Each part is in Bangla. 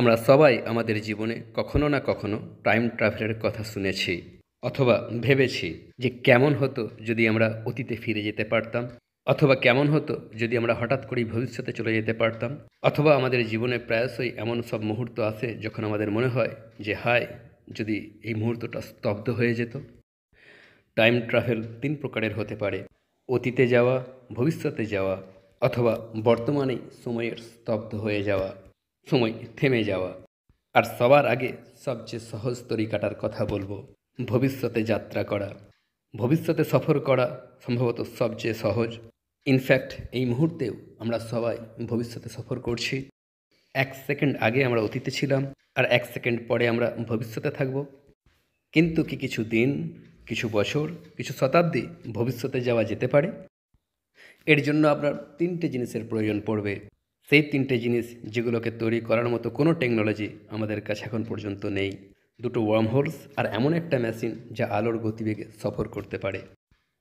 আমরা সবাই আমাদের জীবনে কখনো না কখনো টাইম ট্রাভেলের কথা শুনেছি অথবা ভেবেছি যে কেমন হতো যদি আমরা অতীতে ফিরে যেতে পারতাম, অথবা কেমন হতো যদি আমরা হঠাৎ করেই ভবিষ্যতে চলে যেতে পারতাম, অথবা আমাদের জীবনে প্রায়শই এমন সব মুহূর্ত আসে যখন আমাদের মনে হয় যে হায়, যদি এই মুহূর্তটা স্তব্ধ হয়ে যেত। টাইম ট্রাভেল তিন প্রকারের হতে পারে: অতীতে যাওয়া, ভবিষ্যতে যাওয়া, অথবা বর্তমানে সময়ের স্তব্ধ হয়ে যাওয়া, সময় থেমে যাওয়া। আর সবার আগে সবচেয়ে সহজ তরিকাটার কথা বলবো, ভবিষ্যতে যাত্রা করা। ভবিষ্যতে সফর করা সম্ভবত সবচেয়ে সহজ। ইনফ্যাক্ট এই মুহূর্তেও আমরা সবাই ভবিষ্যতে সফর করছি। 1 সেকেন্ড আগে আমরা অতীতে ছিলাম, আর 1 সেকেন্ড পরে আমরা ভবিষ্যতে থাকব। কিন্তু কি কিছু দিন, কিছু বছর, কিছু শতাব্দী ভবিষ্যতে যাওয়া যেতে পারে? এর জন্য আপনার তিনটে জিনিসের প্রয়োজন পড়বে। সেই তিনটে জিনিস যেগুলোকে তৈরি করার মতো কোনো টেকনোলজি আমাদের কাছে এখন পর্যন্ত নেই। দুটো ওয়ার্ম হোলস আর এমন একটা মেশিন যা আলোর গতিবেগে সফর করতে পারে।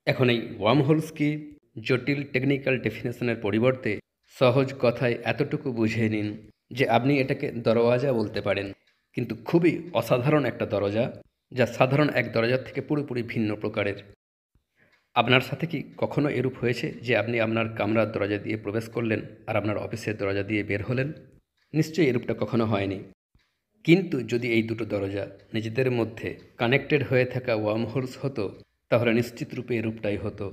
এখন এই ওয়ার্ম হোলস কি? জটিল টেকনিক্যাল ডেফিনেশনের পরিবর্তে সহজ কথায় এতটুকু বুঝে নিন যে আপনি এটাকে দরওয়াজা বলতে পারেন, কিন্তু খুবই অসাধারণ একটা দরজা, যা সাধারণ এক দরজার থেকে পুরোপুরি ভিন্ন প্রকারের। আপনার সাথে কি কখনো এরূপ হয়েছে যে আপনি আপনার কামরার দরজা দিয়ে প্রবেশ করলেন আর আপনার অফিসের দরজা দিয়ে বের হলেন? নিশ্চয়ই এরূপটা কখনো হয়নি। কিন্তু যদি এই দুটো দরজা নিজেদের মধ্যে কানেক্টেড হয়ে থাকা ওয়ার্ম হোলস হতো, তাহলে নিশ্চিত রূপে এরূপটাই হতো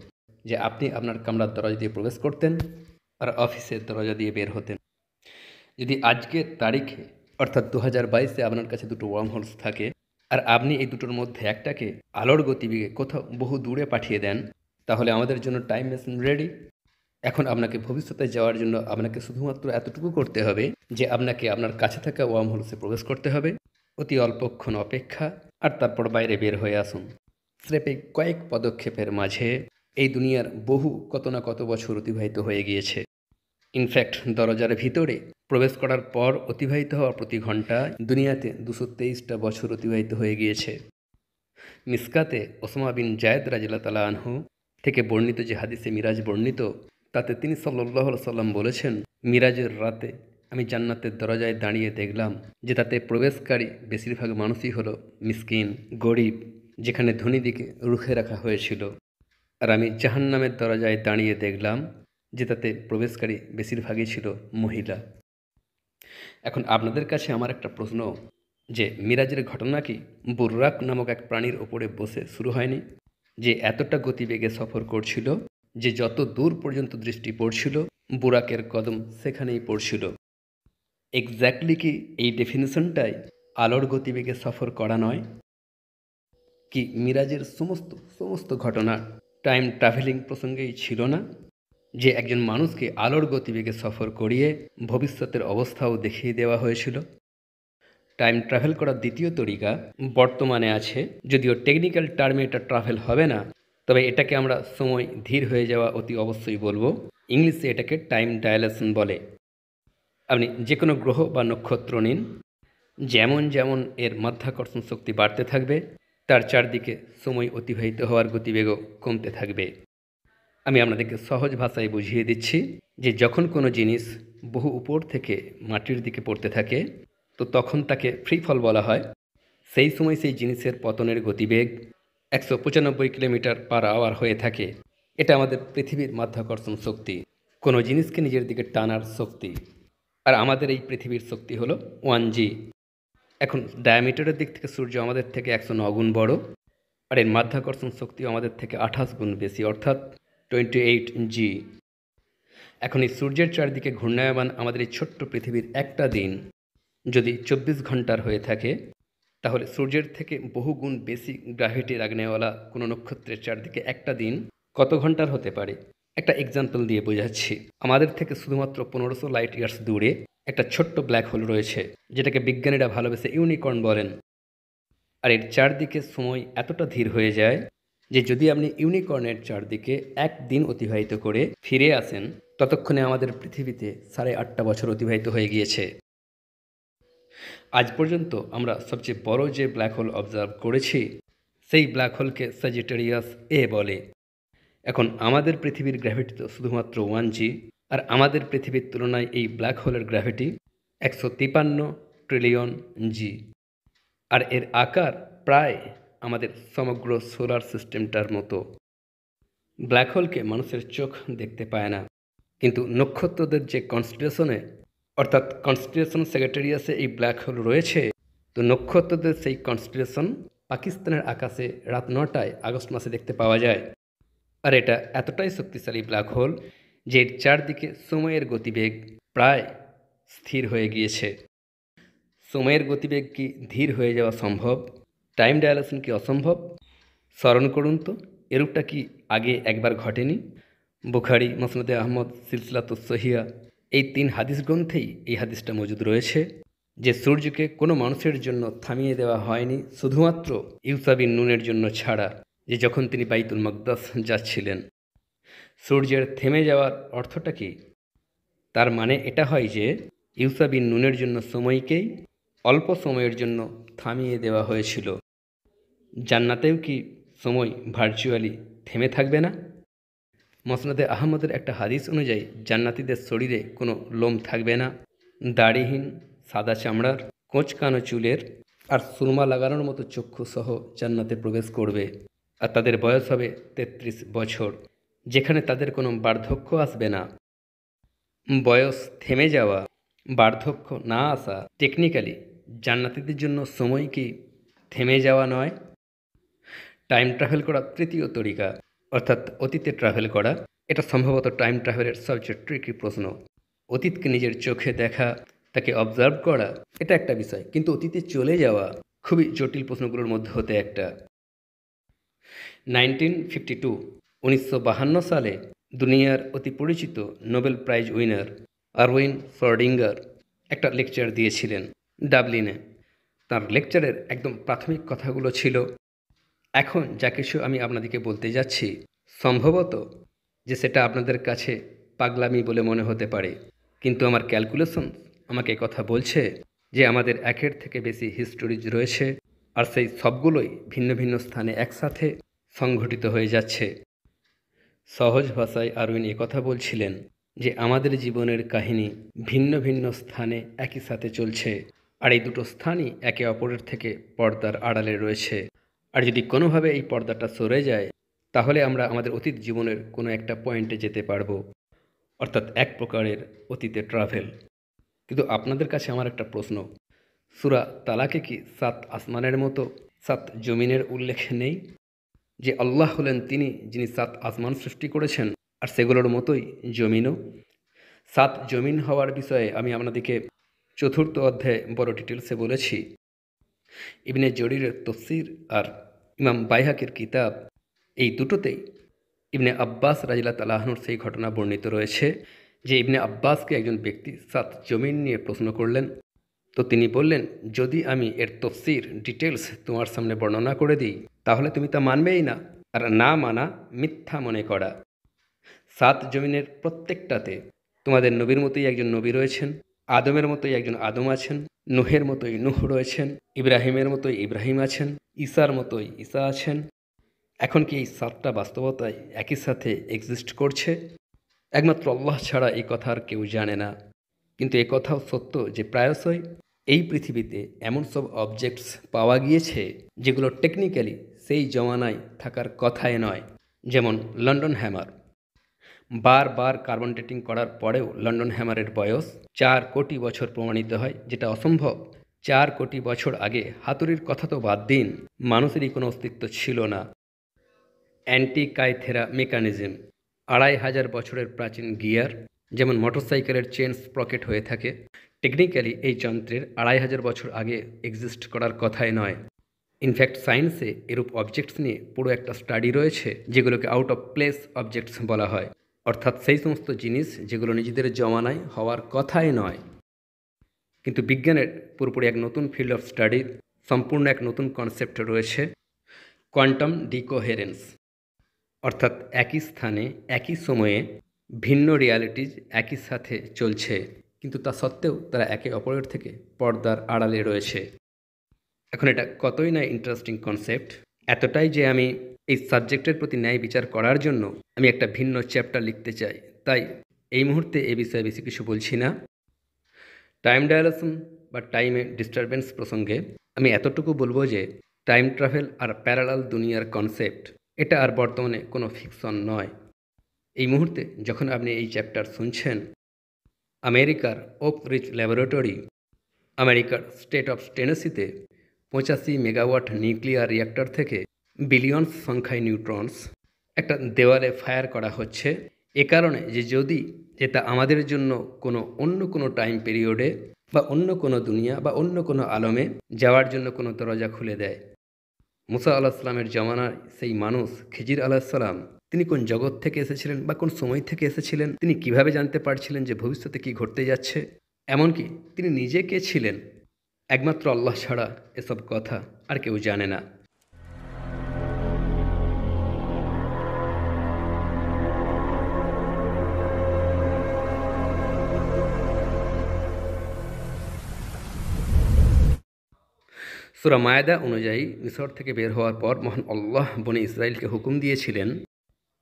যে আপনি আপনার কামরার দরজা দিয়ে প্রবেশ করতেন আর অফিসের দরজা দিয়ে বের হতেন। যদি আজকের তারিখে অর্থাৎ 2022-এ আপনার কাছে দুটো ওয়ার্ম হোলস থাকে, আর আপনি এই দুটোর মধ্যে একটাকে আলোর গতিবেগে কোথাও বহু দূরে পাঠিয়ে দেন, তাহলে আমাদের জন্য টাইম মেশিন রেডি। এখন আপনাকে ভবিষ্যতে যাওয়ার জন্য আপনাকে শুধুমাত্র এতটুকু করতে হবে যে আপনাকে আপনার কাছে থাকা ওয়ার্ম হোলসে প্রবেশ করতে হবে, অতি অল্পক্ষণ অপেক্ষা, আর তারপর বাইরে বের হয়ে আসুন। স্রেফ এই কয়েক পদক্ষেপের মাঝে এই দুনিয়ার বহু কত না কত বছর অতিবাহিত হয়ে গিয়েছে। ইনফ্যাক্ট দরজার ভিতরে প্রবেশ করার পর অতিবাহিত হওয়া প্রতি ঘন্টায় দুনিয়াতে 223টা বছর অতিবাহিত হয়ে গিয়েছে। মিসকাতে ওসমা বিন জায়েদ রাদিয়াল্লাহু তাআলা আনহু থেকে বর্ণিত যে হাদিসে মিরাজ বর্ণিত, তাতে তিনি সাল্লাল্লাহু আলাইহি সাল্লাম বলেছেন, মিরাজের রাতে আমি জান্নাতের দরজায় দাঁড়িয়ে দেখলাম যে তাতে প্রবেশকারী বেশিরভাগ মানুষই হলো মিসকিন, গরিব, যেখানে ধনীদিকে রুখে রাখা হয়েছিল। আর আমি জাহান্নামের দরজায় দাঁড়িয়ে দেখলাম যে তাতে প্রবেশকারী বেশিরভাগই ছিল মহিলা। এখন আপনাদের কাছে আমার একটা প্রশ্ন, যে মিরাজের ঘটনা কি বুর্রাক নামক এক প্রাণীর ওপরে বসে শুরু হয়নি, যে এতটা গতিবেগে সফর করছিল যে যত দূর পর্যন্ত দৃষ্টি পড়ছিল বুরাকের কদম সেখানেই পড়ছিল? এক্স্যাক্টলি কি এই ডেফিনেশনটাই আলোর গতিবেগে সফর করা নয়? কি মিরাজের সমস্ত সমস্ত ঘটনা টাইম ট্রাভেলিং প্রসঙ্গেই ছিল না, যে একজন মানুষকে আলোর গতিবেগে সফর করিয়ে ভবিষ্যতের অবস্থাও দেখিয়ে দেওয়া হয়েছিল? টাইম ট্রাভেল করার দ্বিতীয় তরিকা বর্তমানে আছে, যদিও টেকনিক্যাল টার্মে এটা ট্রাভেল হবে না, তবে এটাকে আমরা সময় ধীর হয়ে যাওয়া অতি অবশ্যই বলবো। ইংলিশে এটাকে টাইম ডায়ালেশন বলে। আপনি যে কোনো গ্রহ বা নক্ষত্র নিন, যেমন যেমন এর মাধ্যাকর্ষণ শক্তি বাড়তে থাকবে, তার চারদিকে সময় অতিবাহিত হওয়ার গতিবেগও কমতে থাকবে। আমি আপনাদেরকে সহজ ভাষায় বুঝিয়ে দিচ্ছি যে যখন কোনো জিনিস বহু উপর থেকে মাটির দিকে পড়তে থাকে, তো তখন তাকে ফ্রি ফল বলা হয়। সেই সময় সেই জিনিসের পতনের গতিবেগ 195 কিলোমিটার পার আওয়ার হয়ে থাকে। এটা আমাদের পৃথিবীর মাধ্যাকর্ষণ শক্তি, কোনো জিনিসকে নিজের দিকে টানার শক্তি। আর আমাদের এই পৃথিবীর শক্তি হলো 1G। এখন ডায়ামিটারের দিক থেকে সূর্য আমাদের থেকে 109 গুণ বড়, আর এর মাধ্যাকর্ষণ শক্তিও আমাদের থেকে 28 গুণ বেশি, অর্থাৎ 28G। এখন এই সূর্যের চারদিকে ঘূর্ণায়মান আমাদের এই ছোট্ট পৃথিবীর একটা দিন যদি 24 ঘন্টার হয়ে থাকে, তাহলে সূর্যের থেকে বহু গুণ বেশি গ্র্যাভিটির আগ্নেয়ওয়ালা কোনো নক্ষত্রের চারদিকে একটা দিন কত ঘন্টার হতে পারে? একটা এক্সাম্পল দিয়ে বোঝাচ্ছি। আমাদের থেকে শুধুমাত্র 1500 লাইট ইয়ার্স দূরে একটা ছোট্ট ব্ল্যাক হোল রয়েছে, যেটাকে বিজ্ঞানীরা ভালোবেসে ইউনিকর্ন বলেন। আর এর চারদিকে সময় এতটা ধীর হয়ে যায় যে যদি আপনি ইউনিকর্নের চারদিকে একদিন অতিবাহিত করে ফিরে আসেন, ততক্ষণে আমাদের পৃথিবীতে 8.5 বছর অতিবাহিত হয়ে গিয়েছে। আজ পর্যন্ত আমরা সবচেয়ে বড় যে ব্ল্যাক হোল অবজার্ভ করেছি, সেই ব্ল্যাক হোলকে স্যাজিটেরিয়াস এ বলে। এখন আমাদের পৃথিবীর গ্র্যাভিটি তো শুধুমাত্র 1G, আর আমাদের পৃথিবীর তুলনায় এই ব্ল্যাক হোলের গ্র্যাভিটি 153 ট্রিলিয়ন জি, আর এর আকার প্রায় আমাদের সমগ্র সোলার সিস্টেমটার মতো। ব্ল্যাক হোলকে মানুষের চোখ দেখতে পায় না, কিন্তু নক্ষত্রদের যে কনস্টিলেশনে, অর্থাৎ কনস্টিলেশন সেক্রেটারিয়াসে এই ব্ল্যাক হোল রয়েছে, তো নক্ষত্রদের সেই কনস্টিলেশন পাকিস্তানের আকাশে রাত 9টায় আগস্ট মাসে দেখতে পাওয়া যায়। আর এটা এতটাই শক্তিশালী ব্ল্যাক হোল যে এর চারদিকে সময়ের গতিবেগ প্রায় স্থির হয়ে গিয়েছে। সময়ের গতিবেগ কি ধীর হয়ে যাওয়া সম্ভব? টাইম ডায়ালেশন কি অসম্ভব? স্মরণ করুন তো, এরূপটা কি আগে একবার ঘটেনি? বুখারী, মুসনাদে আহমদ, সিলসিলাতুস সহিয়া, এই 3 হাদিস গ্রন্থেই এই হাদিসটা মজুদ রয়েছে যে সূর্যকে কোনো মানুষের জন্য থামিয়ে দেওয়া হয়নি, শুধুমাত্র ইউসা বিন নুনের জন্য ছাড়া, যে যখন তিনি বাইতুল মাকদাস যাচ্ছিলেন। সূর্যের থেমে যাওয়ার অর্থটা কি? তার মানে এটা হয় যে ইউসা বিন নুনের জন্য সময়কেই অল্প সময়ের জন্য থামিয়ে দেওয়া হয়েছিল। জান্নাতেও কি সময় ভার্চুয়ালি থেমে থাকবে না? মুসনাদে আহমদের একটা হাদিস অনুযায়ী জান্নাতীদের শরীরে কোনো লোম থাকবে না, দাড়িহীন, সাদা চামড়ার, কোঁচকানো চুলের আর সুরমা লাগানোর মতো চক্ষুসহ জান্নাতে প্রবেশ করবে। আর তাদের বয়স হবে 33 বছর, যেখানে তাদের কোনো বার্ধক্য আসবে না। বয়স থেমে যাওয়া, বার্ধক্য না আসা, টেকনিক্যালি জান্নাতীদের জন্য সময় কি থেমে যাওয়া নয়? টাইম ট্রাভেল করার তৃতীয় তরিকা, অর্থাৎ অতীতে ট্রাভেল করা, এটা সম্ভবত টাইম ট্রাভেলের সবচেয়ে ট্রিকি প্রশ্ন। অতীতকে নিজের চোখে দেখা, তাকে অবজার্ভ করা, এটা একটা বিষয়, কিন্তু অতীতে চলে যাওয়া খুবই জটিল প্রশ্নগুলোর মধ্যে হতে একটা। 1952 সালে দুনিয়ার অতি পরিচিত Nobel prize winner Irwin Schrödinger একটা লেকচার দিয়েছিলেন ডাবলিনে। তার লেকচারের একদম প্রাথমিক কথাগুলো ছিল, এখন যা কিছু আমি আপনাদেরকে বলতে যাচ্ছি, সম্ভবত যে সেটা আপনাদের কাছে পাগলামি বলে মনে হতে পারে, কিন্তু আমার ক্যালকুলেশন আমাকে কথা বলছে যে আমাদের 1-এর থেকে বেশি হিস্টোরিজ রয়েছে, আর সেই সবগুলোই ভিন্ন ভিন্ন স্থানে একসাথে সংঘটিত হয়ে যাচ্ছে। সহজ ভাষায় আরউইন কথা বলছিলেন যে আমাদের জীবনের কাহিনী ভিন্ন ভিন্ন স্থানে একই সাথে চলছে, আর এই দুটো স্থানই একে অপরের থেকে পর্দার আড়ালে রয়েছে। আর যদি কোনোভাবে এই পর্দাটা সরে যায়, তাহলে আমরা আমাদের অতীত জীবনের কোনো একটা পয়েন্টে যেতে পারবো, অর্থাৎ এক প্রকারের অতীতে ট্রাভেল। কিন্তু আপনাদের কাছে আমার একটা প্রশ্ন, সূরা তালাকে কি 7 আসমানের মতো 7 জমিনের উল্লেখ নেই? যে আল্লাহ হলেন তিনি যিনি 7 আসমান সৃষ্টি করেছেন, আর সেগুলোর মতোই জমিনও। 7 জমিন হওয়ার বিষয়ে আমি আপনাদেরকে 4র্থ অধ্যায়ে বড় ডিটেলসে বলেছি। ইবনে জরিরের তফসির আর ইমাম বাইহাকির কিতাব, এই দুটোতেই ইবনে আব্বাস রাদিয়াল্লাহু তাআলা আনহুর সেই ঘটনা বর্ণিত রয়েছে যে ইবনে আব্বাসকে একজন ব্যক্তি 7 জমিন নিয়ে প্রশ্ন করলেন। তো তিনি বললেন, যদি আমি এর তফসির ডিটেলস তোমার সামনে বর্ণনা করে দিই, তাহলে তুমি তা মানবেই না, আর না মানা মিথ্যা মনে করা। 7 জমিনের প্রত্যেকটাতে তোমাদের নবীর মতোই একজন নবী রয়েছেন, আদমের মতোই একজন আদম আছেন, নুহের মতোই নুহ রয়েছেন, ইব্রাহিমের মতোই ইব্রাহিম আছেন, ঈসার মতোই ঈসা আছেন। এখন কি এই 7টা বাস্তবতায় একই সাথে এক্সিস্ট করছে? একমাত্র আল্লাহ ছাড়া এই কথা আর কেউ জানে না। কিন্তু এ কথাও সত্য যে প্রায়শই এই পৃথিবীতে এমন সব অবজেক্টস পাওয়া গিয়েছে যেগুলো টেকনিক্যালি সেই জমানায় থাকার কথাই নয়। যেমন লন্ডন হ্যামার। বারবার কার্বন ডেটিং করার পরেও লন্ডন হ্যামারের বয়স 4 কোটি বছর প্রমাণিত হয়, যেটা অসম্ভব। 4 কোটি বছর আগে হাতুড়ির কথা তো বাদ দিন, মানুষেরই কোনো অস্তিত্ব ছিল না। অ্যান্টিকাইথেরা মেকানিজম, 2500 বছরের প্রাচীন গিয়ার, যেমন মোটরসাইকেলের চেন স্প্রকেট হয়ে থাকে, টেকনিক্যালি এই যন্ত্রের 2500 বছর আগে এক্সিস্ট করার কথাই নয়। ইনফ্যাক্ট সায়েন্সে এরূপ অবজেক্টস নিয়ে পুরো একটা স্টাডি রয়েছে যেগুলোকে আউট অফ প্লেস অবজেক্টস বলা হয়, অর্থাৎ সেই সমস্ত জিনিস যেগুলো নিজেদের জমানায় হওয়ার কথাই নয়। কিন্তু বিজ্ঞানের পুরোপুরি এক নতুন ফিল্ড অফ স্টাডির সম্পূর্ণ এক নতুন কনসেপ্ট রয়েছে, কোয়ান্টাম ডিকোহেরেন্স, অর্থাৎ একই স্থানে একই সময়ে ভিন্ন রিয়ালিটিজ একই সাথে চলছে, কিন্তু তা সত্ত্বেও তারা একে অপরের থেকে পর্দার আড়ালে রয়েছে। এখন এটা কতই না ইন্টারেস্টিং কনসেপ্ট, এতটাই যে আমি এই সাবজেক্টের প্রতি ন্যায় বিচার করার জন্য আমি একটা ভিন্ন চ্যাপ্টার লিখতে চাই, তাই এই মুহূর্তে এ বিষয়ে বেশি কিছু বলছি না। টাইম ডায়ালেশন বা টাইমে ডিস্টারবেন্স প্রসঙ্গে আমি এতটুকু বলবো যে টাইম ট্রাভেল আর প্যারালাল দুনিয়ার কনসেপ্ট এটা আর বর্তমানে কোনো ফিকশন নয়। এই মুহূর্তে যখন আপনি এই চ্যাপ্টার শুনছেন, আমেরিকার ওক রিচ ল্যাবরেটরি, আমেরিকার স্টেট অফ টেনেসিতে 85 মেগাওয়াট নিউক্লিয়ার রিঅ্যাক্টর থেকে বিলিয়নস সংখ্যায় নিউট্রনস একটা দেওয়ালে ফায়ার করা হচ্ছে এ কারণে যে যদি এটা আমাদের জন্য অন্য কোনো টাইম পিরিয়ডে বা অন্য কোনো দুনিয়া বা অন্য কোনো আলমে যাওয়ার জন্য কোনো দরজা খুলে দেয়। মুসা আলাহিসাল্লামের জমানার সেই মানুষ খিজির আলাহিসাল্লাম তিনি কোন জগৎ থেকে এসেছিলেন বা কোন সময় থেকে এসেছিলেন, তিনি কিভাবে জানতে পারছিলেন যে ভবিষ্যতে কি ঘটতে যাচ্ছে, এমনকি তিনি নিজে কে ছিলেন, একমাত্র আল্লাহ ছাড়া এসব কথা আর কেউ জানে না। সূরা মায়দা অনুযায়ী মিসর থেকে বের হওয়ার পর মহান আল্লাহ বনি ইসরাইলকে হুকুম দিয়েছিলেন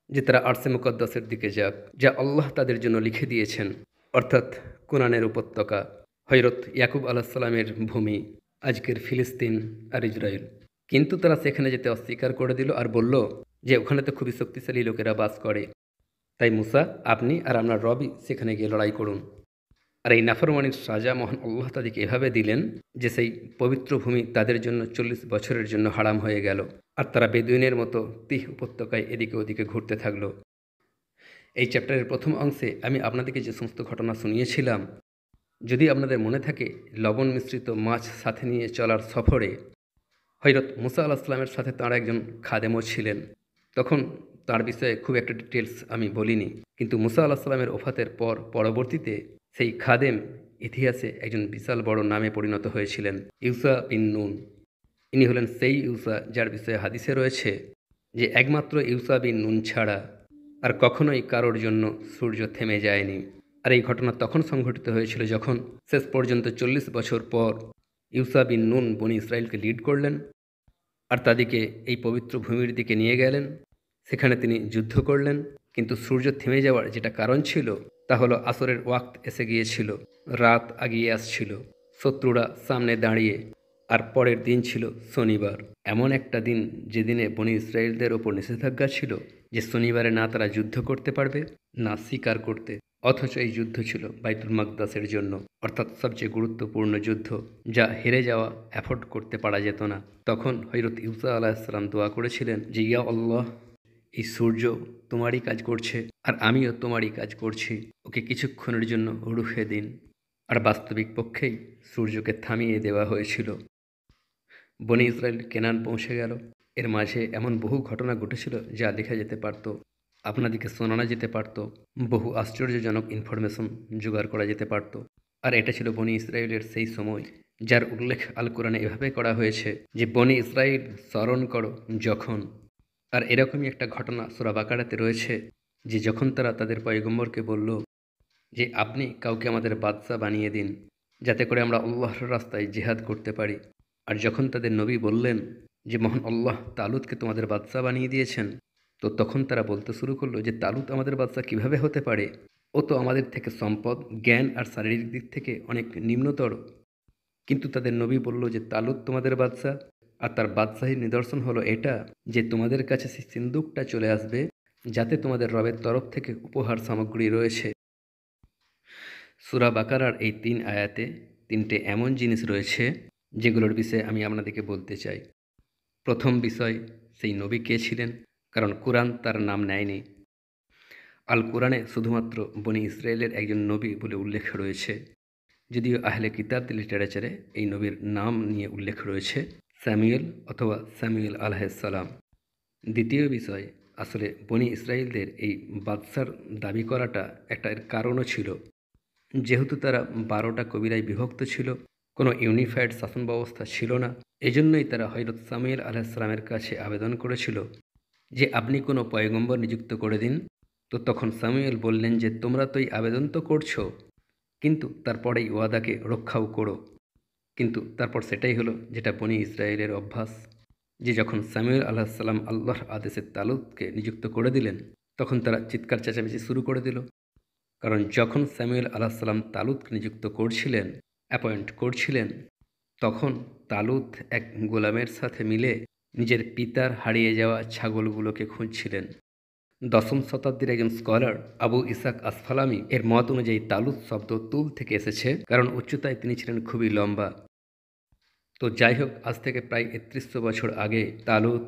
যে তারা আরশে মুকদ্দাসের দিকে যাক, যা আল্লাহ তাদের জন্য লিখে দিয়েছেন, অর্থাৎ কুরআনের উপত্যকা, হযরত ইয়াকুব আলাইহিসসালামের ভূমি, আজকের ফিলিস্তিন আর ইসরায়েল। কিন্তু তারা সেখানে যেতে অস্বীকার করে দিল আর বলল যে ওখানে তো খুবই শক্তিশালী লোকেরা বাস করে, তাই মুসা আপনি আর আপনার রবই সেখানে গিয়ে লড়াই করুন। আর এই নাফরমানির সাজা মহান আল্লাহ তাদেরকে এভাবে দিলেন যে সেই পবিত্র ভূমি তাদের জন্য 40 বছরের জন্য হারাম হয়ে গেল, আর তারা বেদুইনের মতো তিহ উপত্যকায় এদিকে ওদিকে ঘুরতে থাকলো। এই চ্যাপ্টারের প্রথম অংশে আমি আপনাদেরকে যে সমস্ত ঘটনা শুনিয়েছিলাম, যদি আপনাদের মনে থাকে, লবণ মিশ্রিত মাছ সাথে নিয়ে চলার সফরে হযরত মুসা আলাইহিসসালামের সাথে তাঁর একজন খাদেমও ছিলেন। তখন তার বিষয়ে খুব একটা ডিটেলস আমি বলিনি, কিন্তু মুসা আলাইহিসসালামের ওফাতের পর পরবর্তীতে সেই খাদেম ইতিহাসে একজন বিশাল বড় নামে পরিণত হয়েছিলেন, ইউসা বিন নুন। ইনি হলেন সেই ইউসা যার বিষয়ে হাদিসে রয়েছে যে একমাত্র ইউসা বিন নুন ছাড়া আর কখনোই কারোর জন্য সূর্য থেমে যায়নি। আর এই ঘটনা তখন সংঘটিত হয়েছিল যখন শেষ পর্যন্ত 40 বছর পর ইউসা বিন নুন বনি ইসরায়েলকে লিড করলেন আর তাদেরকে এই পবিত্র ভূমির দিকে নিয়ে গেলেন। সেখানে তিনি যুদ্ধ করলেন, কিন্তু সূর্য থেমে যাওয়ার যেটা কারণ ছিল তা হলো আসরের ওয়াক্ত এসে গিয়েছিল, রাত আগিয়ে আসছিল, শত্রুরা সামনে দাঁড়িয়ে, আর পরের দিন ছিল শনিবার। এমন একটা দিন যেদিনে বনি ইসরায়েলদের ওপর নিষেধাজ্ঞা ছিল যে শনিবারে না তারা যুদ্ধ করতে পারবে না শিকার করতে, অথচ এই যুদ্ধ ছিল বাইতুল মাকদাসের জন্য, অর্থাৎ সবচেয়ে গুরুত্বপূর্ণ যুদ্ধ যা হেরে যাওয়া অ্যাফোর্ড করতে পারা যেত না। তখন হযরত ইউসা আলাইহিসসালাম দোয়া করেছিলেন যে ইয়া আল্লাহ, এই সূর্য তোমারই কাজ করছে আর আমিও তোমারই কাজ করছি, ওকে কিছুক্ষণের জন্য রুখে দিন। আর বাস্তবিক পক্ষেই সূর্যকে থামিয়ে দেওয়া হয়েছিল। বনি ইসরায়েল কেনান পৌঁছে গেল। এর মাঝে এমন বহু ঘটনা ঘটেছিল যা লেখা যেতে পারত, আপনাদেরকে শোনানো যেতে পারত, বহু আশ্চর্যজনক ইনফরমেশন জোগাড় করা যেতে পারত। আর এটা ছিল বনি ইসরায়েলের সেই সময় যার উল্লেখ আল কোরআনে এভাবে করা হয়েছে যে বনি ইসরায়েল স্মরণ করো যখন। আর এরকমই একটা ঘটনা সূরা বাকারাতে রয়েছে যে যখন তারা তাদের পয়গম্বরকে বলল যে আপনি কাউকে আমাদের বাদশা বানিয়ে দিন যাতে করে আমরা আল্লাহর রাস্তায় জিহাদ করতে পারি। আর যখন তাদের নবী বললেন যে মহান আল্লাহ তালুতকে তোমাদের বাদশা বানিয়ে দিয়েছেন, তো তখন তারা বলতে শুরু করলো যে তালুত আমাদের বাদশা কিভাবে হতে পারে, ও তো আমাদের থেকে সম্পদ, জ্ঞান আর শারীরিক দিক থেকে অনেক নিম্নতর। কিন্তু তাদের নবী বলল যে তালুত তোমাদের বাদশা, আর তার বাদশাহীর নিদর্শন হলো এটা যে তোমাদের কাছে সেই সিন্দুকটা চলে আসবে যাতে তোমাদের রবের তরফ থেকে উপহার সামগ্রী রয়েছে। সূরা বাকারার এই 3 আয়াতে 3টে এমন জিনিস রয়েছে যেগুলোর বিষয়ে আমি আপনাদেরকে বলতে চাই। প্রথম বিষয়, সেই নবী কে ছিলেন, কারণ কোরআন তার নাম নেয়নি। আল কোরআনে শুধুমাত্র বনি ইসরায়েলের একজন নবী বলে উল্লেখ রয়েছে, যদিও আহলে কিতাব লিটারেচারে এই নবীর নাম নিয়ে উল্লেখ রয়েছে স্যামুয়েল অথবা স্যামুয়েল আলাইহিসসালাম। দ্বিতীয় বিষয়, আসলে বনি ইসরায়েলদের এই বাদশার দাবি করাটা একটা এর কারণও ছিল, যেহেতু তারা 12টা কবিরায় বিভক্ত ছিল, কোনো ইউনিফাইড শাসন ব্যবস্থা ছিল না। এজন্যই তারা হযরত সামুয়েল আলাইহিসসালামের কাছে আবেদন করেছিল যে আপনি কোনো পয়গম্বর নিযুক্ত করে দিন। তো তখন সামুয়েল বললেন যে তোমরা তো এই আবেদন তো করছো, কিন্তু তারপরে এই ওয়াদাকে রক্ষাও করো। কিন্তু তারপর সেটাই হলো যেটা বনি ইসরায়েলের অভ্যাস, যে যখন সামুয়েল আলাইহিসসালাম আল্লাহর আদেশে তালুতকে নিযুক্ত করে দিলেন, তখন তারা চিৎকার চেঁচামেচি শুরু করে দিল। কারণ যখন স্যামুয়েল আলাইহিসসালাম তালুতকে নিযুক্ত করছিলেন, অ্যাপয়েন্ট করছিলেন, তখন তালুত এক গোলামের সাথে মিলে নিজের পিতার হারিয়ে যাওয়া ছাগলগুলোকে খুঁজছিলেন। দশম শতাব্দীর একজন স্কলার আবু ইসাক আসফালামি এর মত অনুযায়ী তালুত শব্দ তুল থেকে এসেছে, কারণ উচ্চতায় তিনি ছিলেন খুবই লম্বা। তো যাই হোক, আজ থেকে প্রায় ৩১০০ বছর আগে তালুত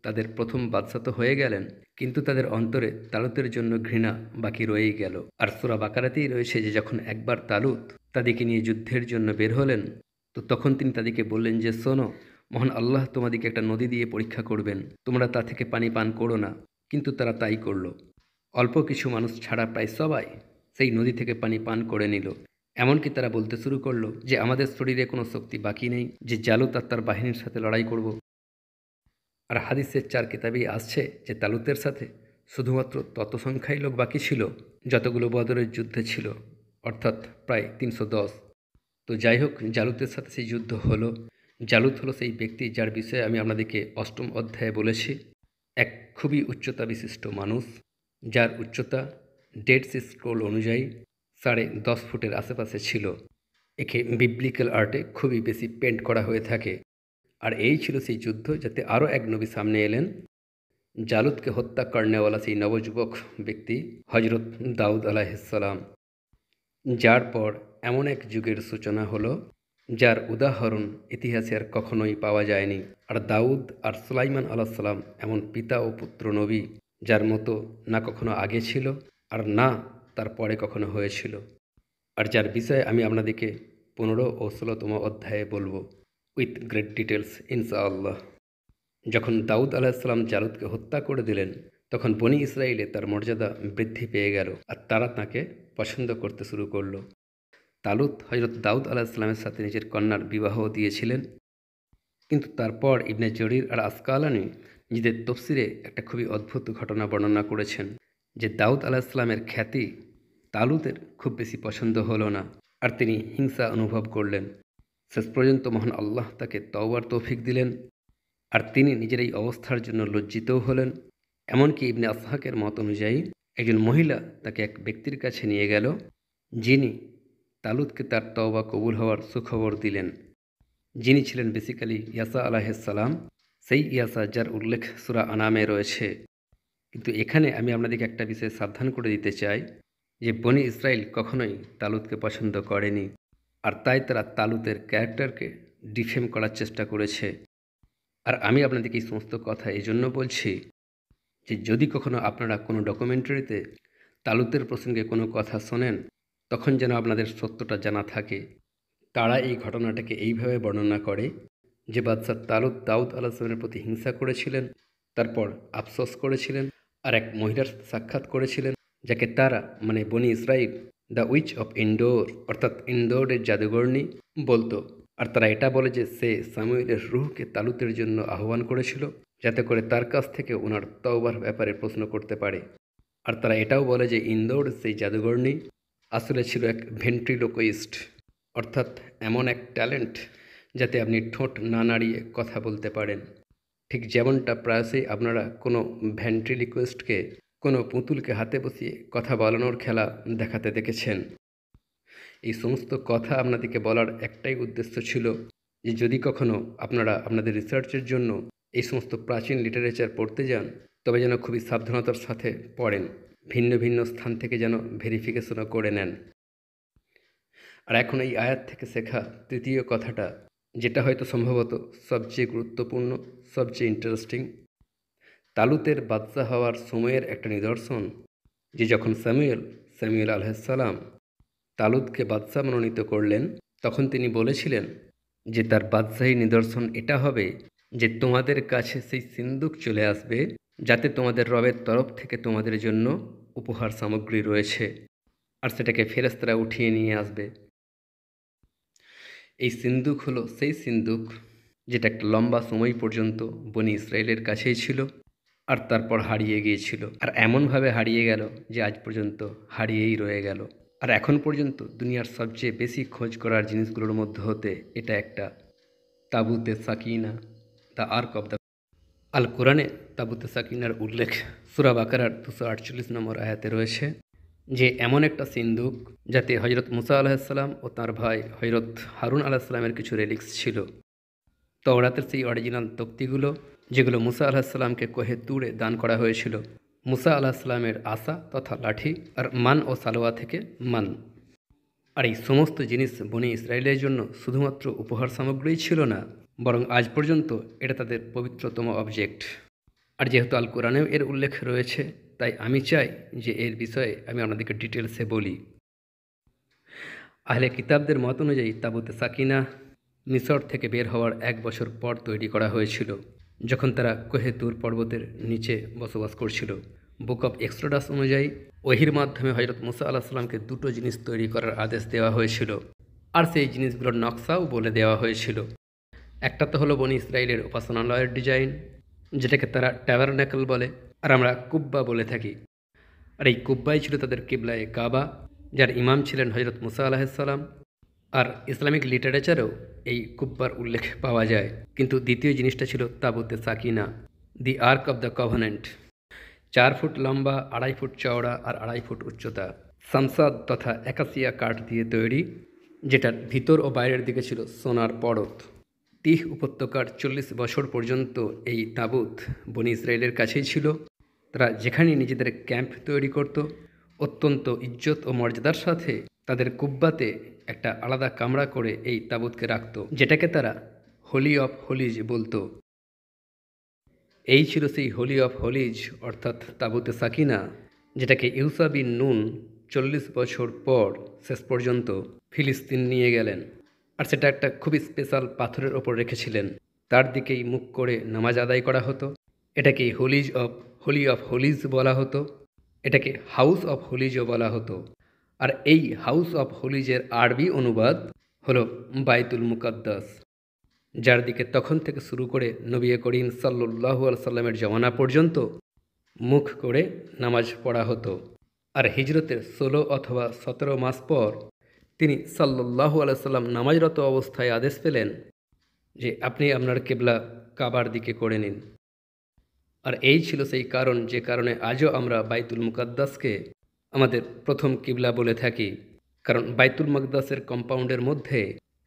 তাদের প্রথম বাদশাহ তো হয়ে গেলেন, কিন্তু তাদের অন্তরে তালুতের জন্য ঘৃণা বাকি রয়েই গেল। আর সূরা বাকারাতেই রয়েছে যে যখন একবার তালুত তাদেরকে নিয়ে যুদ্ধের জন্য বের হলেন, তো তখন তিনি তাদেরকে বললেন যে শোনো, মহান আল্লাহ তোমাদেরকে একটা নদী দিয়ে পরীক্ষা করবেন, তোমরা তা থেকে পানি পান করো না। কিন্তু তারা তাই করল। অল্প কিছু মানুষ ছাড়া প্রায় সবাই সেই নদী থেকে পানি পান করে নিল। এমনকি তারা বলতে শুরু করলো যে আমাদের শরীরে কোনো শক্তি বাকি নেই যে জালুত আর তার বাহিনীর সাথে লড়াই করব। আর হাদিসের 4 কিতাবেই আসছে যে তালুতের সাথে শুধুমাত্র তত সংখ্যাই লোক বাকি ছিল যতগুলো বদরের যুদ্ধে ছিল, অর্থাৎ প্রায় 310। তো যাই হোক, জালুতের সাথে সেই যুদ্ধ হলো। জালুত হলো সেই ব্যক্তি যার বিষয়ে আমি আপনাদেরকে 8ম অধ্যায়ে বলেছি। এক খুবই উচ্চতা বিশিষ্ট মানুষ, যার উচ্চতা ডেড সি স্ক্রোল অনুযায়ী 10.5 ফুটের আশেপাশে ছিল। একে বিবলিক্যাল আর্টে খুবই বেশি পেন্ট করা হয়ে থাকে। আর এই ছিল সেই যুদ্ধ যাতে আরও এক নবী সামনে এলেন, জালুতকে হত্যা করনেওয়ালা সেই নবযুবক ব্যক্তি হজরত দাউদ আলাইহিসসালাম, যার পর এমন এক যুগের সূচনা হলো যার উদাহরণ ইতিহাসে আর কখনোই পাওয়া যায়নি। আর দাউদ আর সুলাইমান আলাইহিসসালাম এমন পিতা ও পুত্র নবী যার মতো না কখনো আগে ছিল আর না তার পরে কখনো হয়েছিল, আর যার বিষয়ে আমি আপনাদেরকে 15 ও 16তম অধ্যায়ে বলবো উইথ গ্রেট ডিটেলস ইনশাআল্লাহ। যখন দাউদ আলাইহিসসালাম জালুতকে হত্যা করে দিলেন, তখন বনি ইসরায়েলে তার মর্যাদা বৃদ্ধি পেয়ে গেল আর তারা তাকে পছন্দ করতে শুরু করলো। তালুত হজরত দাউদ আলাইহিসসালামের সাথে নিজের কন্যার বিবাহ দিয়েছিলেন, কিন্তু তারপর ইবনে জরির আর আসকালানি নিজেদের তফসিরে একটা খুবই অদ্ভুত ঘটনা বর্ণনা করেছেন যে দাউদ আলাইহিসসালামের খ্যাতি তালুতের খুব বেশি পছন্দ হলো না, আর তিনি হিংসা অনুভব করলেন। শেষ পর্যন্ত মহান আল্লাহ তাকে তওবার তৌফিক দিলেন, আর তিনি নিজের এই অবস্থার জন্য লজ্জিতও হলেন। এমনকি ইবনে আসহাকের মত অনুযায়ী একজন মহিলা তাকে এক ব্যক্তির কাছে নিয়ে গেল, যিনি তালুতকে তার তওবা কবুল হওয়ার সুখবর দিলেন, যিনি ছিলেন বেসিক্যালি ইয়াসা আলাইহিসসালাম, সেই ইয়াসা যার উল্লেখ সূরা আনামে রয়েছে। কিন্তু এখানে আমি আপনাদেরকে একটা বিষয়ে সাবধান করে দিতে চাই যে বনি ইসরায়েল কখনোই তালুতকে পছন্দ করেনি, আর তাই তারা তালুতের ক্যারেক্টারকে ডিফেম করার চেষ্টা করেছে। আর আমি আপনাদেরকে এই সমস্ত কথা এই জন্য বলছি যে যদি কখনো আপনারা কোনো ডকুমেন্টারিতে তালুতের প্রসঙ্গে কোনো কথা শোনেন, তখন যেন আপনাদের সত্যটা জানা থাকে। তারা এই ঘটনাটাকে এইভাবে বর্ণনা করে যে বাদশাহ তালুত দাউদ আলাইহিসসালামের প্রতি হিংসা করেছিলেন, তারপর আফসোস করেছিলেন, আর এক মহিলার সাক্ষাৎ করেছিলেন যাকে তারা মানে বনি Israil the which of indoor অর্থাৎ ইন্দোরের জাদুঘরনি বলতো। আর তারা এটা বলে যে সে সামুয়েলের রূহকে তালুতের জন্য আহ্বান করেছিল যাতে করে তার কাছ থেকে ওনার তওবার ব্যাপারে প্রশ্ন করতে পারে। আর তারা এটাও বলে যে ইন্দোর সেই জাদুঘরনি আসলে ছিল এক ভেন্ট্রিলোকুইস্ট, অর্থাৎ এমন এক ট্যালেন্ট যাতে আপনি ঠোঁট না নাড়িয়ে কথা বলতে পারেন, ঠিক যেমনটা প্রায়শই আপনারা কোনো ভেন্ট্রিলিকুইস্টকে কোনো পুতুলকে হাতে বসিয়ে কথা বলানোর খেলা দেখাতে দেখেছেন। এই সমস্ত কথা আপনাদেরকে বলার একটাই উদ্দেশ্য ছিল যে যদি কখনো আপনারা আপনাদের রিসার্চের জন্য এই সমস্ত প্রাচীন লিটারেচার পড়তে যান, তবে যেন খুবই সাবধানতার সাথে পড়েন, ভিন্ন ভিন্ন স্থান থেকে যেন ভেরিফিকেশনও করে নেন। আর এখন এই আয়াত থেকে শেখা তৃতীয় কথাটা, যেটা হয়তো সম্ভবত সবচেয়ে গুরুত্বপূর্ণ, সবচেয়ে ইন্টারেস্টিং, তালুতের বাদশা হওয়ার সময়ের একটা নিদর্শন যে যখন স্যামুয়েল আলাইহিসসালাম তালুতকে বাদশা মনোনীত করলেন, তখন তিনি বলেছিলেন যে তার বাদশাহী নিদর্শন এটা হবে যে তোমাদের কাছে সেই সিন্দুক চলে আসবে যাতে তোমাদের রবের তরফ থেকে তোমাদের জন্য উপহার সামগ্রী রয়েছে, আর সেটাকে ফেরেশতারা উঠিয়ে নিয়ে আসবে। এই সিন্দুক হলো সেই সিন্দুক যেটা একটা লম্বা সময় পর্যন্ত বনি ইসরায়েলের কাছেই ছিল, আর তারপর হারিয়ে গিয়েছিল, আর এমনভাবে হারিয়ে গেল যে আজ পর্যন্ত হারিয়েই রয়ে গেল। আর এখন পর্যন্ত দুনিয়ার সবচেয়ে বেশি খোঁজ করার জিনিসগুলোর মধ্যে হতে এটা একটা, তাবুতে সাকিনা, দ্য আর্ক অব দ্য। আল কোরআনে তাবুতে সাকিনার উল্লেখ সূরা বাকারার 248 নম্বর আয়াতে রয়েছে, যে এমন একটা সিন্দুক যাতে হজরত মুসা আলাহিসাল্লাম ও তাঁর ভাই হজরত হারুন আলাহিসাল্লামের কিছু রেলিক্স ছিল। তওরাতের সেই অরিজিনাল তক্তিগুলো যেগুলো মুসা আলাহিসাল্লামকে কোহে তুরে দান করা হয়েছিল, মুসা আলাহিসাল্লামের আসা তথা লাঠি, আর মান ও সালোয়া থেকে মান। আর এই সমস্ত জিনিস বনি ইসরায়েলের জন্য শুধুমাত্র উপহার সামগ্রীই ছিল না, বরং আজ পর্যন্ত এটা তাদের পবিত্রতম অবজেক্ট। আর যেহেতু আল কোরআনেও এর উল্লেখ রয়েছে, তাই আমি চাই যে এর বিষয়ে আমি আপনাদেরকে ডিটেলসে বলি। আহলে কিতাবদের মত অনুযায়ী তাবুতে সাকিনা মিসর থেকে বের হওয়ার 1 বছর পর তৈরি করা হয়েছিল, যখন তারা কোহে তুর পর্বতের নিচে বসবাস করছিল। বুক অব এক্সোডাস অনুযায়ী ওহির মাধ্যমে হজরত মুসা আল্লাহ সাল্লামকে 2টো জিনিস তৈরি করার আদেশ দেওয়া হয়েছিল, আর সেই জিনিসগুলোর নকশাও বলে দেওয়া হয়েছিল। একটা তো হলো বনি ইসরায়েলের উপাসনালয়ের ডিজাইন, যেটাকে তারা ট্যাবারনেকল বলে, আর আমরা কুব্বা বলে থাকি। আর এই কুব্বাই ছিল তাদের কিবলায়ে কাবা, যার ইমাম ছিলেন হজরত মুসা আলাহিসাল্লাম। আর ইসলামিক লিটারেচারেও এই কুব্বার উল্লেখ পাওয়া যায়। কিন্তু দ্বিতীয় জিনিসটা ছিল তাবুতে সাকিনা, the ark of the covenant. 4 foot লম্বা, 2.5 ফুট চওড়া আর 2.5 ফুট উচ্চতা, সামসাদ তথা একাসিয়া কাঠ দিয়ে তৈরি, যেটার ভিতর ও বাইরের দিকে ছিল সোনার পরত। তিহ উপত্যকার 40 বছর পর্যন্ত এই তাবুত বনি ইসরায়েলের কাছেই ছিল। তারা যেখানে নিজেদের ক্যাম্প তৈরি করত, অত্যন্ত ইজ্জত ও মর্যাদার সাথে তাদের কুব্বাতে একটা আলাদা কামরা করে এই তাবুতকে রাখত, যেটাকে তারা হোলি অফ হোলিজ বলতো। এই ছিল সেই হোলি অফ হোলিজ অর্থাৎ তাবুতে সাকিনা, যেটাকে ইউসা বিন নুন 40 বছর পর শেষ পর্যন্ত ফিলিস্তিন নিয়ে গেলেন। আর সেটা একটা খুবই স্পেশাল পাথরের ওপর রেখেছিলেন, তার দিকেই মুখ করে নামাজ আদায় করা হতো। এটাকে হোলি অফ হোলিজ বলা হতো, এটাকে হাউস অফ হোলিজও বলা হতো। আর এই হাউস অফ হোলিজের আরবি অনুবাদ হলো বাইতুল মুকাদ্দাস, যার দিকে তখন থেকে শুরু করে নবী করিম সাল্লাল্লাহু আলাইহি সাল্লামের জমানা পর্যন্ত মুখ করে নামাজ পড়া হতো। আর হিজরতের 16 অথবা 17 মাস পর তিনি সাল্লাল্লাহু আলাইহি সাল্লাম নামাজরত অবস্থায় আদেশ পেলেন যে আপনি আপনার কেবলা কাবার দিকে করে নিন। আর এই ছিল সেই কারণ যে কারণে আজও আমরা বাইতুল মুকাদ্দাসকে আমাদের প্রথম কিবলা বলে থাকি। কারণ বাইতুল মুকাদ্দাসের কম্পাউন্ডের মধ্যে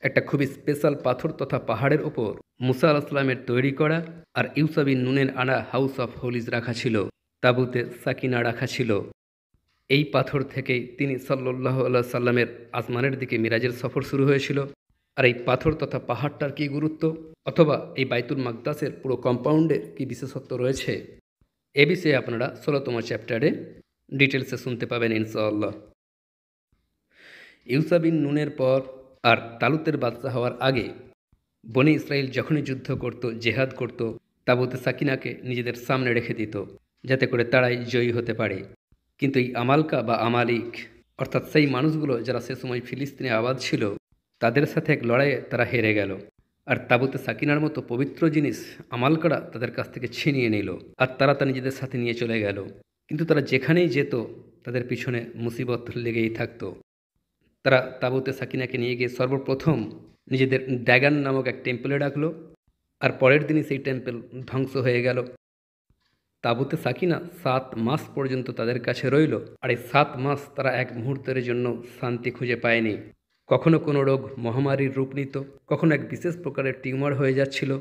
একটা খুবই স্পেশাল পাথর তথা পাহাড়ের ওপর মুসা আলাইহিস সালামের তৈরি করা আর ইউসা বিন নুনের আনা হাউস অফ হোলিজ রাখা ছিল, তাবুতে সাকিনা রাখা ছিল। এই পাথর থেকেই তিনি সাল্লাল্লাহু আলাইহি সাল্লামের আসমানের দিকে মিরাজের সফর শুরু হয়েছিল। আর এই পাথর তথা পাহাড়টার কী গুরুত্ব, অথবা এই বাইতুল মাকদাসের পুরো কম্পাউন্ডের কী বিশেষত্ব রয়েছে, এ বিষয়ে আপনারা 16তম চ্যাপ্টারে ডিটেলসে শুনতে পাবেন ইনশাআল্লাহ। ইউসা বিন নুনের পর আর তালুতের বাদশা হওয়ার আগে বনি ইসরায়েল যখনই যুদ্ধ করত, জেহাদ করত, তাবুতে সাকিনাকে নিজেদের সামনে রেখে দিত, যাতে করে তারাই জয়ী হতে পারে। কিন্তু এই আমালকা বা আমালিক অর্থাৎ সেই মানুষগুলো যারা সে সময় ফিলিস্তিনে আবাদ ছিল, তাদের সাথে এক লড়াইয়ে তারা হেরে গেল। আর তাবুতে সাকিনার মতো পবিত্র জিনিস আমালকারা তাদের কাছ থেকে ছিনিয়ে নিল, আর তারা তা নিজেদের সাথে নিয়ে চলে গেল। কিন্তু তারা যেখানেই যেত তাদের পিছনে মুসিবত লেগেই থাকতো। তারা তাবুতে সাকিনাকে নিয়ে গিয়ে সর্বপ্রথম নিজেদের ড্যাগান নামক এক টেম্পলে রাখলো, আর পরের দিনই সেই টেম্পল ধ্বংস হয়ে গেল। তাবুতে সাকিনা 7 মাস পর্যন্ত তাদের কাছে রইল, আর এই 7 মাস তারা এক মুহূর্তের জন্য শান্তি খুঁজে পায়নি। কখনো কোনো রোগ মহামারীর রূপ নিত, কখনো এক বিশেষ প্রকারের টিউমার হয়ে যাচ্ছিল।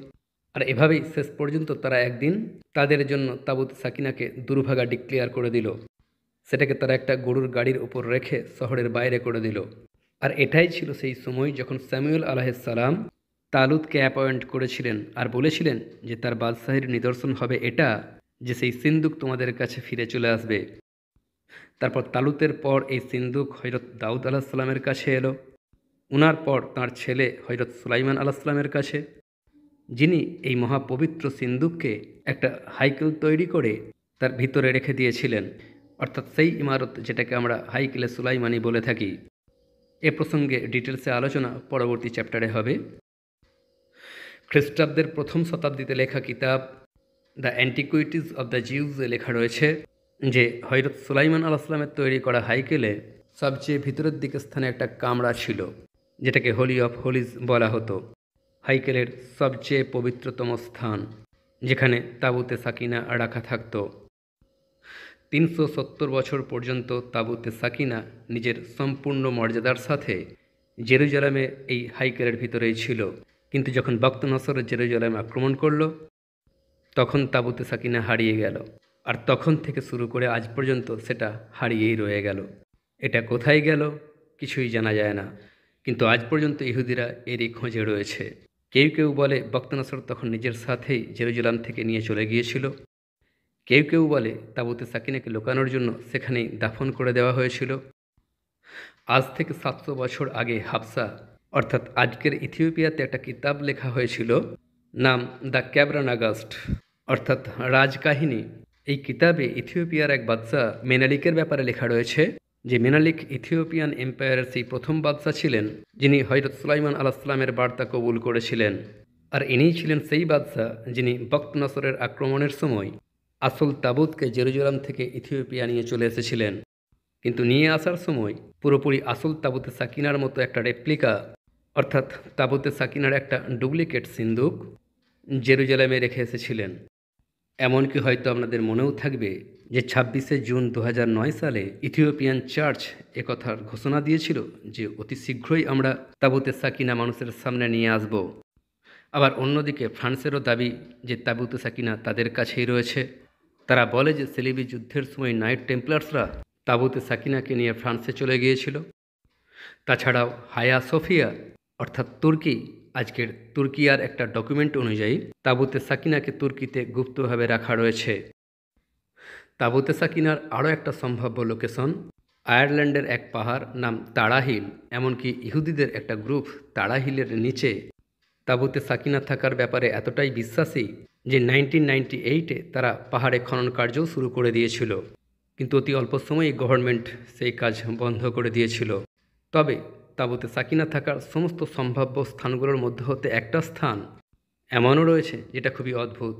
আর এভাবেই শেষ পর্যন্ত তারা একদিন তাদের জন্য তাবুতে সাকিনাকে দুর্ভাগা ডিক্লেয়ার করে দিল। সেটাকে তারা একটা গরুর গাড়ির উপর রেখে শহরের বাইরে করে দিল। আর এটাই ছিল সেই সময় যখন স্যামুয়েল আলাইহিস সালাম তালুতকে অ্যাপয়েন্ট করেছিলেন আর বলেছিলেন যে তার বাদশাহীর নিদর্শন হবে এটা যে সেই সিন্দুক তোমাদের কাছে ফিরে চলে আসবে। তারপর তালুতের পর এই সিন্দুক হযরত দাউদ আলাইহিস সালামের কাছে এলো, উনার পর তাঁর ছেলে হযরত সুলাইমান আলাইহিস সালামের কাছে, যিনি এই মহাপবিত্র সিন্দুককে একটা হাইকেল তৈরি করে তার ভিতরে রেখে দিয়েছিলেন, অর্থাৎ সেই ইমারত যেটাকে আমরা হাইকেলে সুলাইমানি বলে থাকি। এ প্রসঙ্গে ডিটেলসে আলোচনা পরবর্তী চ্যাপ্টারে হবে। খ্রিস্টাব্দের প্রথম শতাব্দীতে লেখা কিতাব দ্য অ্যান্টিকুইটিজ অব দ্য জিউজে লেখা রয়েছে যে হযরত সুলাইমান আলাইহিস সালামের তৈরি করা হাইকেলে সবচেয়ে ভিতরের দিকে স্থানে একটা কামরা ছিল, যেটাকে হোলি অফ হোলিজ বলা হতো। হাইকেলের সবচেয়ে পবিত্রতম স্থান, যেখানে তাবুতে সাকিনা রাখা থাকত। 370 বছর পর্যন্ত তাবুতে সাকিনা নিজের সম্পূর্ণ মর্যাদার সাথে জেরুজালেমে এই হাইকেলের ভিতরেই ছিল। কিন্তু যখন বখত নসর জেরুজালেম আক্রমণ করলো, তখন তাবুতে সাকিনা হারিয়ে গেল। আর তখন থেকে শুরু করে আজ পর্যন্ত সেটা হারিয়েই রয়ে গেল। এটা কোথায় গেল কিছুই জানা যায় না, কিন্তু আজ পর্যন্ত ইহুদিরা এরই খোঁজে রয়েছে। কেউ কেউ বলে বখত নসর তখন নিজের সাথেই জেরুজালেম থেকে নিয়ে চলে গিয়েছিল। কেউ কেউ বলে তাবুতে সাকিনাকে লুকানোর জন্য সেখানেই দাফন করে দেওয়া হয়েছিল। আজ থেকে 700 বছর আগে হাবসা অর্থাৎ আজকের ইথিওপিয়াতে একটা কিতাব লেখা হয়েছিল, নাম দ্য ক্যাব্রানাগাস্ট অর্থাৎ রাজকাহিনী। এই কিতাবে ইথিওপিয়ার এক বাদশা মেনালিকের ব্যাপারে লেখা রয়েছে যে মেনালিক ইথিওপিয়ান এম্পায়ারের সেই প্রথম বাদশা ছিলেন যিনি হযরত সুলাইমান আলাইহিসসালামের বার্তা কবুল করেছিলেন। আর ইনিই ছিলেন সেই বাদশা যিনি বখত নসরের আক্রমণের সময় আসল তাবুতকে জেরুজালেম থেকে ইথিওপিয়া নিয়ে চলে এসেছিলেন। কিন্তু নিয়ে আসার সময় পুরোপুরি আসল তাবুতে সাকিনার মতো একটা রেপ্লিকা অর্থাৎ তাবুতে সাকিনার একটা ডুপ্লিকেট সিন্দুক জেরুজালেমে রেখে এসেছিলেন। এমনকি হয়তো আপনাদের মনেও থাকবে যে 26শে জুন 2009 সালে ইথিওপিয়ান চার্চ একথার ঘোষণা দিয়েছিল যে অতি শীঘ্রই আমরা তাবুতে সাকিনা মানুষের সামনে নিয়ে আসব। আবার অন্যদিকে ফ্রান্সেরও দাবি যে তাবুতে সাকিনা তাদের কাছেই রয়েছে। তারা বলে যে সেলিবি যুদ্ধের সময় নাইট টেম্পলার্সরা তাবুতে সাকিনাকে নিয়ে ফ্রান্সে চলে গিয়েছিল। তাছাড়াও হায়া সোফিয়া অর্থাৎ তুর্কি, আজকের তুর্কিয়ার একটা ডকুমেন্ট অনুযায়ী তাবুতে সাকিনাকে তুর্কিতে গুপ্তভাবে রাখা রয়েছে। তাবুতে সাকিনার আরও একটা সম্ভাব্য লোকেশন আয়ারল্যান্ডের এক পাহাড় নাম তাড়া হিল। এমনকি ইহুদিদের একটা গ্রুপ তাড়া হিলের নিচে তাবুতে সাকিনা থাকার ব্যাপারে এতটাই বিশ্বাসী যে 1998-এ তারা পাহাড়ে খনন কার্যও শুরু করে দিয়েছিল। কিন্তু অতি অল্প সময়েই গভর্নমেন্ট সেই কাজ বন্ধ করে দিয়েছিল। তবে তাবুতে সাকিনা থাকার সমস্ত সম্ভাব্য স্থানগুলোর মধ্যে হতে একটা স্থান এমনও রয়েছে যেটা খুবই অদ্ভুত।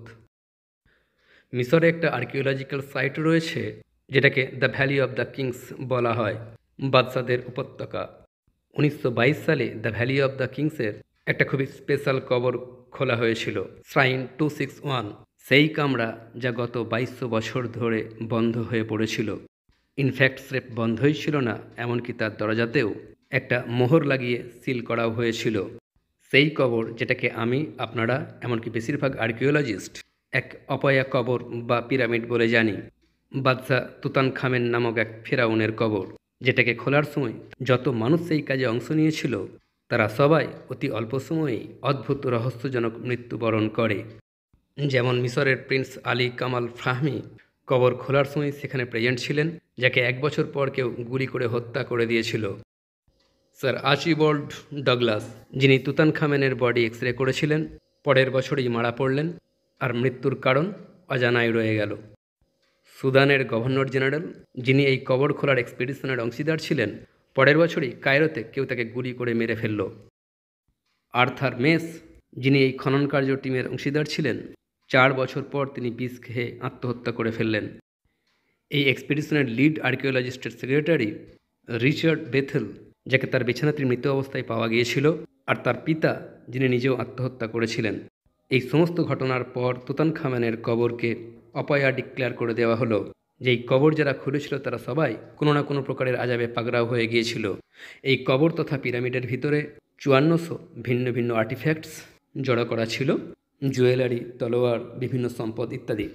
মিশরে একটা আর্কিওলজিক্যাল সাইট রয়েছে যেটাকে the valley of the kings বলা হয়, বাদশাদের উপত্যকা। 1922 সালে দ্য ভ্যালি অব দ্য কিংসের একটা খুবই স্পেশাল কবর খোলা হয়েছিল, শ্রাইন 261। সেই কামরা যা গত 2200 বছর ধরে বন্ধ হয়ে পড়েছিল। ইনফ্যাক্ট স্রেফ বন্ধই ছিল না, এমনকি তার দরজাতেও একটা মোহর লাগিয়ে সিল করাও হয়েছিল। সেই কবর যেটাকে আমি, আপনারা, এমনকি বেশিরভাগ আর্কিওলজিস্ট এক অপয়া কবর বা পিরামিড বলে জানি। বাদশা তুতানখামেন নামক এক ফেরাউনের কবর, যেটাকে খোলার সময় যত মানুষ সেই কাজে অংশ নিয়েছিল তারা সবাই অতি অল্প সময়েই অদ্ভুত রহস্যজনক মৃত্যুবরণ করে। যেমন মিশরের প্রিন্স আলী কামাল ফাহমি কবর খোলার সময় সেখানে প্রেজেন্ট ছিলেন, যাকে 1 বছর পর কেউ গুলি করে হত্যা করে দিয়েছিল। স্যার আর্চিবাল্ড ডগলাস, যিনি তুতানখামেনের বডি এক্সরে করেছিলেন, পরের বছরই মারা পড়লেন আর মৃত্যুর কারণ অজানাই রয়ে গেল। সুদানের গভর্নর জেনারেল, যিনি এই কবর খোলার এক্সপিডিশনের অংশীদার ছিলেন, পরের বছরই কায়রোতে কেউ তাকে গুলি করে মেরে ফেলল। আর্থার মেস, যিনি এই খনন কার্য টিমের অংশীদার ছিলেন, 4 বছর পর তিনি বিষ খেয়ে আত্মহত্যা করে ফেললেন। এই এক্সপিডিশনের লিড আর্কিওলজিস্টের সেক্রেটারি রিচার্ড বেথেল, যাকে তার বিছানাতে মৃত অবস্থায় পাওয়া গিয়েছিল, আর তার পিতা, যিনি নিজেও আত্মহত্যা করেছিলেন। এই সমস্ত ঘটনার পর তুতানখামেনের কবরকে অপয়া ডিক্লেয়ার করে দেওয়া হলো। যেই কবর যারা খুলেছিল তারা সবাই কোনো না কোনো প্রকারের আযাবে পাকড়াও হয়ে গিয়েছিল। এই কবর তথা পিরামিডের ভিতরে 5400 ভিন্ন ভিন্ন আর্টিফ্যাক্টস জড়ো করা ছিল, জুয়েলারি, তলোয়ার, বিভিন্ন সম্পদ ইত্যাদি।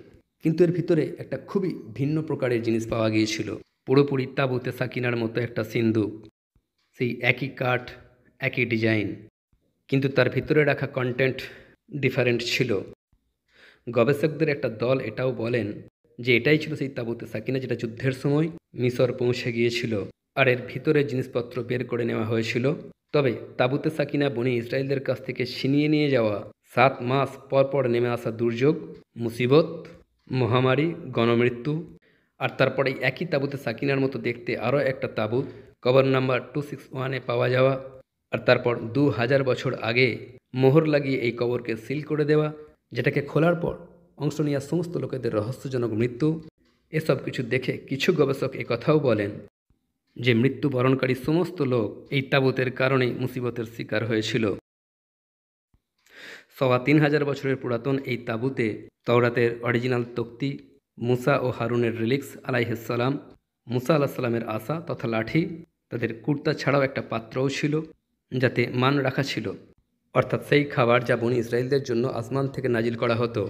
কিন্তু এর ভিতরে একটা খুবই ভিন্ন প্রকারের জিনিস পাওয়া গিয়েছিল, পুরোপুরি তাবুতে সাকিনার মতো একটা সিন্দুক। সেই একই কাঠ, একই ডিজাইন, কিন্তু তার ভিতরে রাখা কন্টেন্ট ডিফারেন্ট ছিল। গবেষকদের একটা দল এটাও বলেন যে এটাই ছিল সেই তাবুতে সাকিনা যেটা যুদ্ধের সময় মিশর পৌঁছে গিয়েছিল, আর এর ভিতরে জিনিসপত্র বের করে নেওয়া হয়েছিল। তবে তাবুতে সাকিনা বনি ইসরায়েলদের কাছ থেকে ছিনিয়ে নিয়ে যাওয়া 7 মাস পর পর নেমে আসা দুর্যোগ, মুসিবত, মহামারী, গণমৃত্যু, আর তারপরে একই তাবুতে সাকিনার মতো দেখতে আরও একটা তাবুত কবর নাম্বার 261-এ পাওয়া যাওয়া, আর তারপর 2000 বছর আগে মোহর লাগিয়ে এই কবরকে সিল করে দেওয়া, যেটাকে খোলার পর অংশ নেওয়া সমস্ত লোকেদের রহস্যজনক মৃত্যু। এসব কিছু দেখে কিছু গবেষক কথাও বলেন যে মৃত্যুবরণকারী সমস্ত লোক এই তাবুতের কারণেই মুসিবতের শিকার হয়েছিল। 3500 বছরের পুরাতন এই তাবুতে তাওরাতের অরিজিনাল তক্তি, মুসা ও হারুনের রিলিক্স আলাইহিসসালাম, মুসা আলাহ সাল্লামের আসা তথা লাঠি, তাদের কুর্তা ছাড়াও একটা পাত্রও ছিল যাতে মান রাখা ছিল, অর্থাৎ সেই খাবার যা বনি ইসরায়েলদের জন্য আসমান থেকে নাজিল করা হতো।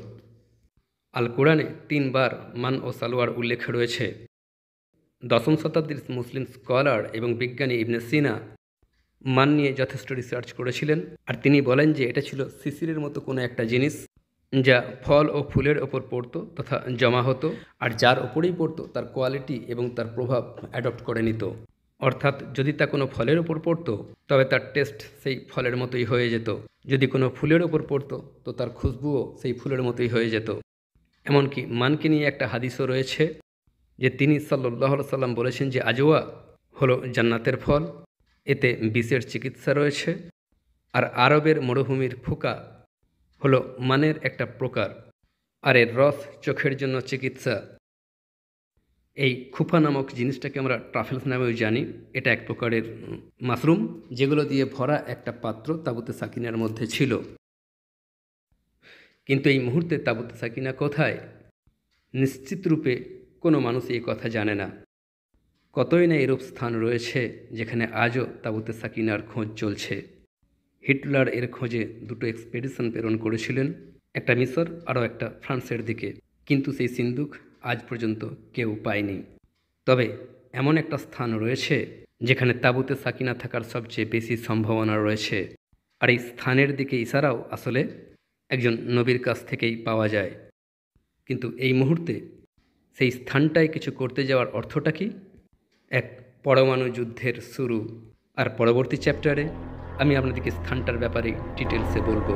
আল কোরআনে 3 বার মান ও সালোয়ার উল্লেখ রয়েছে। দশম শতাব্দীর মুসলিম স্কলার এবং বিজ্ঞানী ইবনে সিনা মান নিয়ে যথেষ্ট রিসার্চ করেছিলেন, আর তিনি বলেন যে এটা ছিল শিশিরের মতো কোনো একটা জিনিস যা ফল ও ফুলের ওপর পড়তো তথা জমা হতো, আর যার ওপরেই পড়তো তার কোয়ালিটি এবং তার প্রভাব অ্যাডপ্ট করে নিত। অর্থাৎ যদি তা কোনো ফলের ওপর পড়তো তবে তার টেস্ট সেই ফলের মতোই হয়ে যেত, যদি কোনো ফুলের ওপর পড়তো তো তার খুশবুও সেই ফুলের মতোই হয়ে যেত। এমনকি মানকে নিয়ে একটা হাদিসও রয়েছে যে তিনি সাল্লাল্লাহু আলাইহি সাল্লাম বলেছেন যে আজওয়া হলো জান্নাতের ফল, এতে বিষের চিকিৎসা রয়েছে, আর আরবের মরুভূমির ফুকা হলো মানের একটা প্রকার, আর এর রস চোখের জন্য চিকিৎসা। এই খুফা নামক জিনিসটাকে আমরা ট্রাফেলস নামেও জানি। এটা এক প্রকারের মাশরুম যেগুলো দিয়ে ভরা একটা পাত্র তাবুতে সাকিনার মধ্যে ছিল। কিন্তু এই মুহূর্তে তাবুতে সাকিনা কোথায়, নিশ্চিত রূপে কোনো মানুষ এই কথা জানে না। কতই না এরূপ স্থান রয়েছে যেখানে আজও তাবুতে সাকিনার খোঁজ চলছে। হিটলার এর খোঁজে 2টো এক্সপেডিশন প্রেরণ করেছিলেন, একটা মিশর আরও একটা ফ্রান্সের দিকে, কিন্তু সেই সিন্দুক আজ পর্যন্ত কেউ পায়নি। তবে এমন একটা স্থান রয়েছে যেখানে তাবুতে সাকিনা থাকার সবচেয়ে বেশি সম্ভাবনা রয়েছে, আর এই স্থানের দিকে ইশারাও আসলে একজন নবীর কাছ থেকেই পাওয়া যায়। কিন্তু এই মুহূর্তে সেই স্থানটায় কিছু করতে যাওয়ার অর্থটা কি? এক পরমাণু যুদ্ধের শুরু। আর পরবর্তী চ্যাপ্টারে আমি আপনাদেরকে স্থানটার ব্যাপারে ডিটেলসে বলবো।